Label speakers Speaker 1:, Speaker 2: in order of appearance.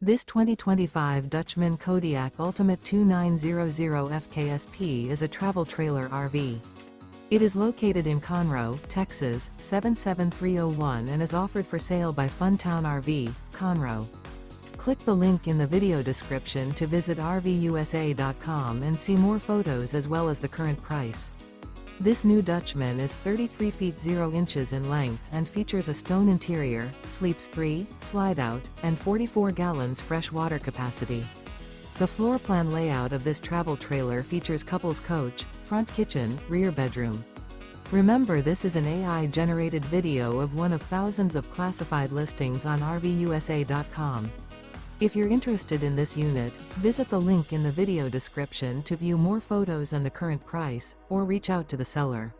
Speaker 1: This 2025 Dutchmen Kodiak Ultimate 2900 FKSP is a travel trailer RV. It is located in Conroe, Texas, 77301 and is offered for sale by Funtown RV, Conroe. Click the link in the video description to visit RVUSA.com and see more photos as well as the current price. This new Dutchman is 33 feet 0 inches in length and features a stone interior, sleeps 3, slide-out, and 44 gallons fresh water capacity. The floor plan layout of this travel trailer features couples coach, front kitchen, rear bedroom. Remember, this is an AI-generated video of one of thousands of classified listings on RVUSA.com. If you're interested in this unit, visit the link in the video description to view more photos and the current price, or reach out to the seller.